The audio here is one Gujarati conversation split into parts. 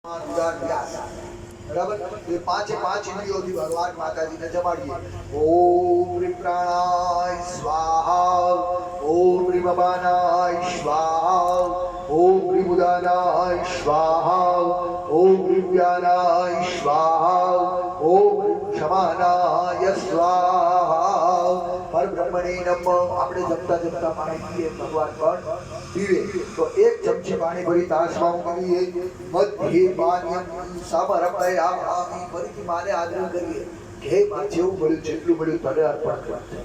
बराबर ये पांच इंद्रियों थी भगवान माताजी ने जमाड़िए। ओम ह्रीं प्राणाय स्वाहा, ओम ह्रीं अपानाय स्वाहा, ओम ह्रीं उदानाय स्वाहा, ओम ह्रीं व्यानाय स्वाहा, ओम ह्रीं शमानाय स्वाहा। परब्रह्मणे नमः। આપણે જપતા જપતા પાણી પીએ, ભગવાન પણ પીવે તો એક ચમચી પાણી ભરી તાસમાં ઉમેરીએ। મધ્યે પાન્યમ સમર્પયામિ। ફરીથી માને આગ્રહ કરીએ કે હે માં, જેવું મળ્યું જેટલું મળ્યું તને અર્પણ કરીએ।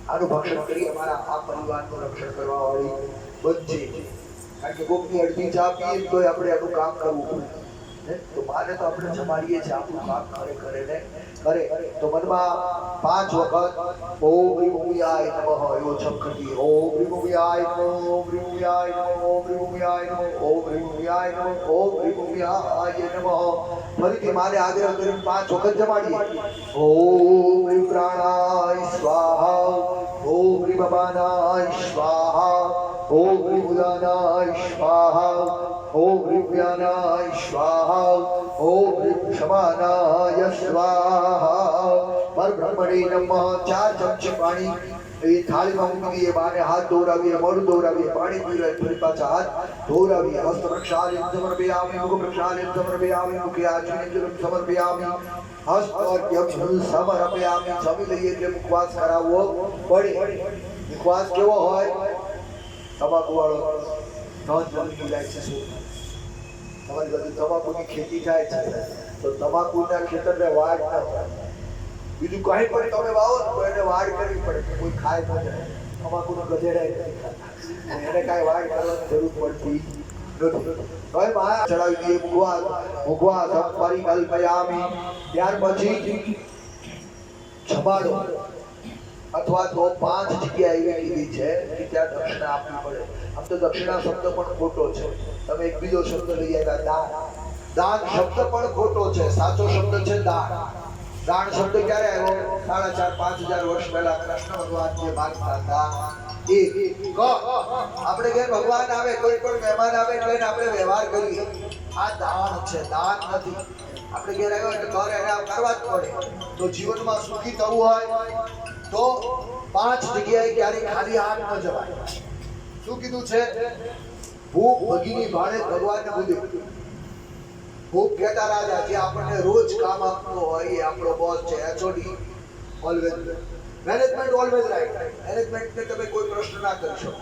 આનું ભક્ષણ કરી અમારા આ પરિવારનું રક્ષણ કરવા વાળી બનજે। કારણ કે કોકની અડધી ચા પીએ તો આપણે આનું કામ કરવું પડે। તો માને તો આપણે જમાડીએ છીએ, આપણું કામ કરે ને કરે તો મનમાં 5 વખત ઓમ હ્રીં ઉમિયાય નમઃ એવો જપ કરીએ। ઓમ હ્રીં ઉમિયાય નમઃ, ઓમ હ્રીં ઉમિયાય નમઃ, ઓમ હ્રીં ઉમિયાય નમઃ, ઓમ હ્રીં ઉમિયાય નમઃ, ઓમ હ્રીં ઉમિયાય નમઃ। ફરીથી માને આગ્રહ કરીને 5 વખત જમાડીએ। ઓમ હ્રીં પ્રાણાય સ્વાહા, ઓમ હ્રીં અપાનાય સ્વાહા, ઓમ હ્રીં ઉદાનાય સ્વાહા, ओम ह्रीं व्यानाय स्वाहा, ओम ह्रीं शमानाय स्वाहा। परब्रह्मणे नमः। 4 चमचे पाणी એ થાળીમાં મૂકી દઈએ, બાને હાથ ધોરાવીએ, મોઢું ધોરાવીએ, પાણી પીવે, ફરી પાછા હાથ ધોરાવીએ। હસ્ત પ્રક્ષાલયં સમર્પયામિ, મુખ પ્રક્ષાલયં સમર્પયામિ, મુખે આચમનીયં સમર્પયામિ, હસ્તોર્ઘ્યં સમર્પયામિ। જમી લઈએ એટલે મુખવાસ કરાવવો પડે। મુખવાસ કેવો હોય? તમાકુ વાળો જલ્દી જાય છે। શું તમારી બાજુ તમાકુની ખેતી થાય છે તો તમાકુના ખેતરને વાડ ન થાય, બીજું કઈ પણ તમે વાવો તો એને વાડ કરવી પડે, કોઈ ખાય ન જાય। તમાકુનો ગધેડા નથી ખાતા, એને કાંઈ વાડ કરવાની જરૂર પડતી નથી। હવે માં ચડાવી દઈએ મુખવાસ પરિકલ્પયામિ। ત્યાર પછી જમાડો અથવા તો 5 જગ્યા એવી લીધી છે કે ત્યાં દક્ષિણા આપવી પડે। આમ તો દક્ષિણા શબ્દ પણ ખોટો છે, તમે એક બીજો શબ્દ લઈ આવ્યા દાન। દાન શબ્દ પણ ખોટો છે, સાચો શબ્દ છે દાન। દાન શબ્દ ક્યારે આવ્યો? 4,500-5,000 વર્ષ પહેલા કૃષ્ણ ભગવાન જે માગતા હતા એ આપણે ઘેર ભગવાન આવે, કોઈ પણ મહેમાન આવે એટલે આપણે વ્યવહાર કરીએ, આ દાન છે, દાન નથી। આપણે ઘેર આવ્યો એટલે ઘર એને કરવા જ પડે। તો જીવનમાં સુખી થવું હોય તો 5 જગ્યાએ ક્યારેય ખાલી હાથ ન જવાય। શું કીધું છે? ભૂખ ભગીની ભાડે ભગવાનને બુદ્ધિ। ભૂખ કહેતા રાજા જે આપણને રોજ કામ આપતો હોય એ આપણો બોસ છે, HOD always management always right. મેનેજમેન્ટને તમે કોઈ પ્રશ્ન ના કરી શકો।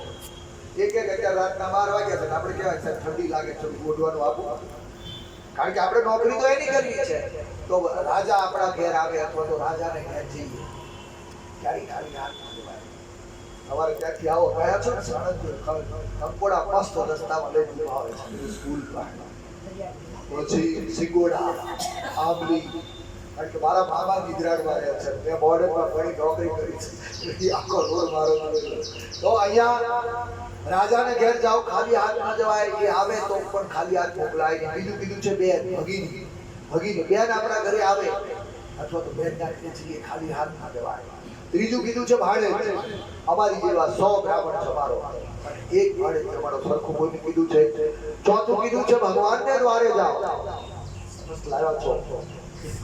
એક અત્યારે રાતના 12 વાગ્યા છે આપણે કહેવાય છે ઠંડી લાગે છે ઓઢવાનું આપો, કારણ કે આપણે નોકરી તો એની કરવી છે। તો રાજા આપણા ઘેર આવે અથવા તો રાજાને ઘેર જઈએ ક્યારે ખાલી હાથ ન જવાય। અમારે ત્યાંથી આવો ગયા છો ને કંકોડા મસ્ત રસ્તામાં લઈને ઉભા હોય છે, સ્કૂલ પછી સિંગોડા આંબલી, કારણ કે મારા મામા ગુજરાતમાં રહે છે, મેં બોર્ડરમાં ઘણી નોકરી કરી છે, આખો રોડ મારો તો અહીંયા રાજાને ઘેર જાઓ ખાલી હાથ ન જવાય। એ આવે તો પણ ખાલી હાથ મોકલાય। બીજું કીધું છે બેન ભગીની બેન આપણા ઘરે આવે અથવા તો બેન નાખીને છીએ ખાલી હાથ ન જવાય। ત્રીજું કીધું છે ભાડે, અમારી જેવા 100 બ્રાહ્મણ જમાડો અને એક ભાડે જમાડો, સરખું કોઈને કીધું છે। ચોથું કીધું છે ભગવાનને દ્વારે જાઓ। લાવ્યા છો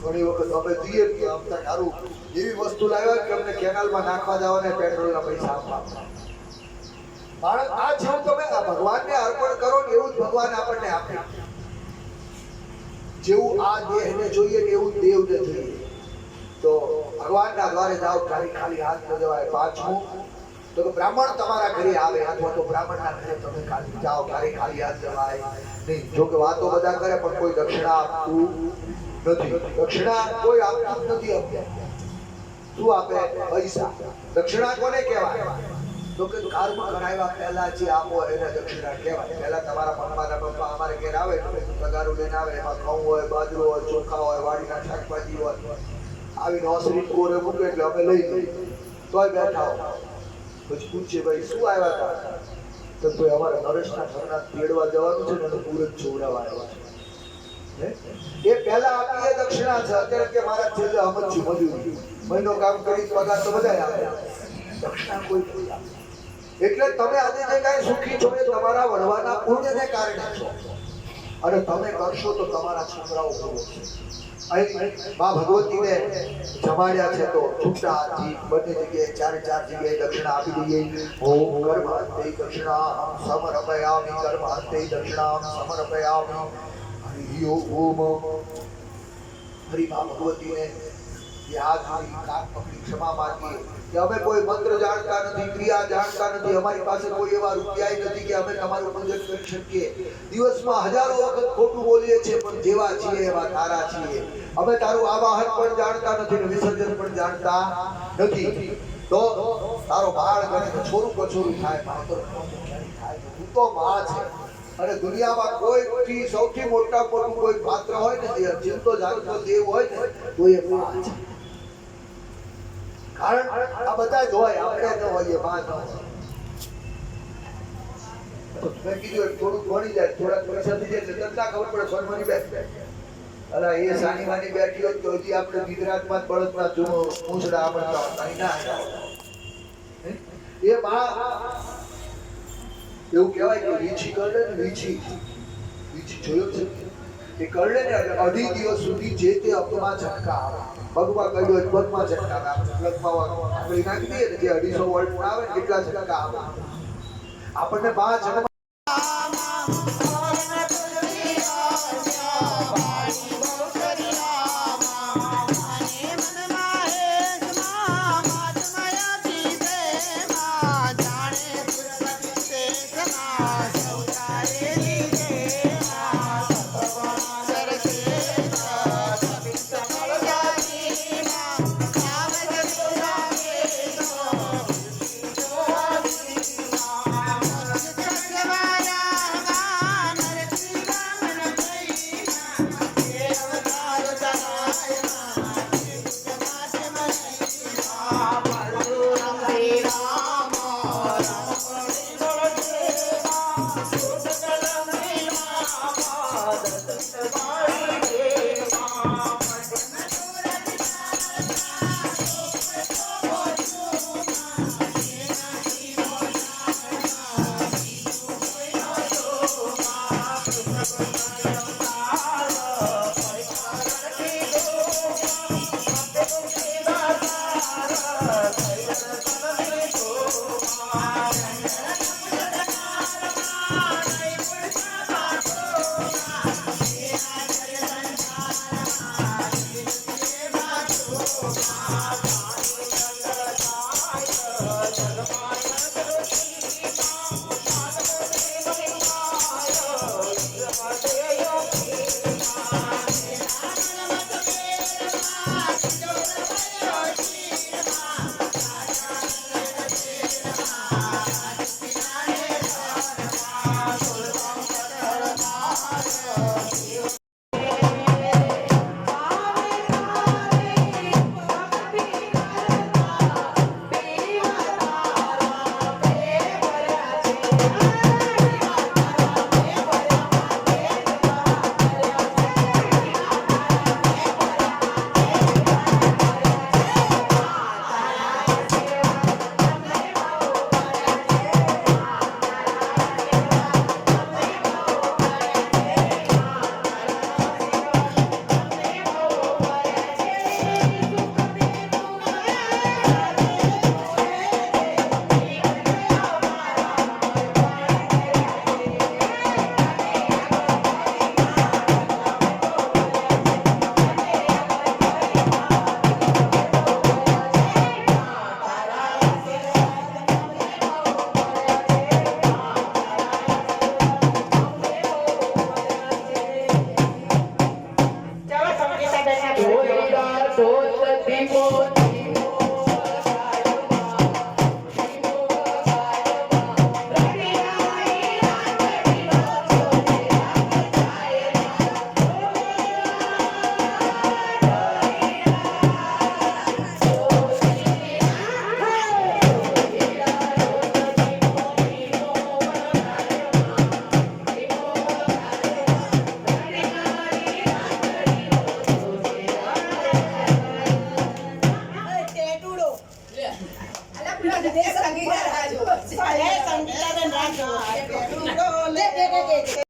ઘણી વખત અમે દઈએ કે અમને સારું એવી વસ્તુ લાવ્યા કે અમને કેનાલમાં નાખવા જવાને પેટ્રોલના પૈસા આપવા। બાળક આ જેવું તમે ભગવાનને અર્પણ કરો ને એવું જ ભગવાન આપણને આપે। જેવું આ દેહને જોઈએ ને એવું દેવને જોઈએ। તો ભગવાનના દ્વારે જાઓ ખાલી હાથ ન જવાય। 5મું તો બ્રાહ્મણ તમારા ઘરે આવે અથવા તો બ્રાહ્મણના ઘરે તમે ખાલી જાઓ ખાલી હાથ જવાય નહીં। જો કે વાતો બધા કરે પણ કોઈ દક્ષિણા આપતું નથી। દક્ષિણા કોઈ આપતું નથી। શું આપે? પૈસા। દક્ષિણા કોને કહેવાય? તો કે કર્મ કરાવ્યા પહેલા જે આપો એને દક્ષિણા કહેવાય। પહેલા તમારા મમ્માના પપ્પા અમારે ઘેર આવે તગારું લઈને આવે, એમાં ઘઉં હોય, બાજરો હોય, ચોખા હોય, વાડીના શાકભાજી હોય, આવીને ઓસરી કોરે મૂકે એટલે અમે લઈ લઈએ તોય બેઠા હો। પછી પૂછીએ ભાઈ શું આવ્યા હતા? તો ભાઈ અમારે નરેશના ઘરના તેડવા જવાનું છે ને એનું પૂરત જોવડાવવા આવ્યા છે। એ પહેલા આપીએ દક્ષિણા છે। અત્યારે કે મારા છેલ્લે સમજ્યું મજૂરી મહિનો કામ કરી પગાર તો બધા આપે, દક્ષિણા કોઈ નથી આપે। એટલે તમે આજે જે કાંઈ સુખી છો એ તમારા વડવાના પુણ્યને કારણે છો। અને તમે કરશો તો તમારા છોકરાઓ ભોગવશે. અહીં મા ભગવતીને જમાડ્યા છે તો છૂટા હાથથી બધી જગ્યાએ ચારે ચાર જગ્યાએ દક્ષિણા આપી દઈએ. ઓમ કર્માંતે દક્ષિણામ સમર્પયામિ, કર્માંતે દક્ષિણામ સમર્પયામિ. હરિ ઓમ. હરિ મા ભગવતીને યાદ કરી, કાન પકડી ક્ષમા માંગીએ કે અમે કોઈ મંત્ર જાણતા નથી, ક્રિયા જાણતા નથી, અમારી પાસે કોઈ એવા રૂપિયા નથી કે અમે તમારું પૂજન કરી શકીએ. દિવસમાં હજારો વખત ખોટું બોલીએ છીએ, પણ જેવા છીએ એવા તારા છીએ. અમે તારું આવાહન પણ જાણતા નથી ને વિસર્જન પણ જાણતા નથી. તો તારો બાળ ગણીને છોરું કછોરું થાય, માતર થાય. તું તો માં છે અને દુનિયામાં કોઈથી સૌથી મોટું કોઈ પાત્ર હોય ને, જે જીવતો જાગતો દેવ હોય ને, તો એ માં છે. કારણ આ બધા જ હોય, આપણે ન હોઈએ, માં ન હોય. મેં કીધું થોડુંક ભણી જાય, થોડા પૈસા થઈ જાય એટલે તરત ખબર પડે સોનમની બેઠ. અલા એ સાનીમાની બેઠી હોય તો હજી આપણે ગુજરાતમાં જ બળદના પૂંછડા આવડતા હતા. એ માં એવું કહેવાય કે વીછી કરડે ને, વીછી જોયો છે એ કરડે ને અઢી દિવસ સુધી જે તે અંગમાં ઝટકા આવે. પગમાં કર્યો પગમાં ઝટકા આવે, પગમાં આંગળી નાખી દઈએ ને જે 250 વોલ્ટ આવે કેટલા ઝટકા આવે. આપણને 5 જન્મ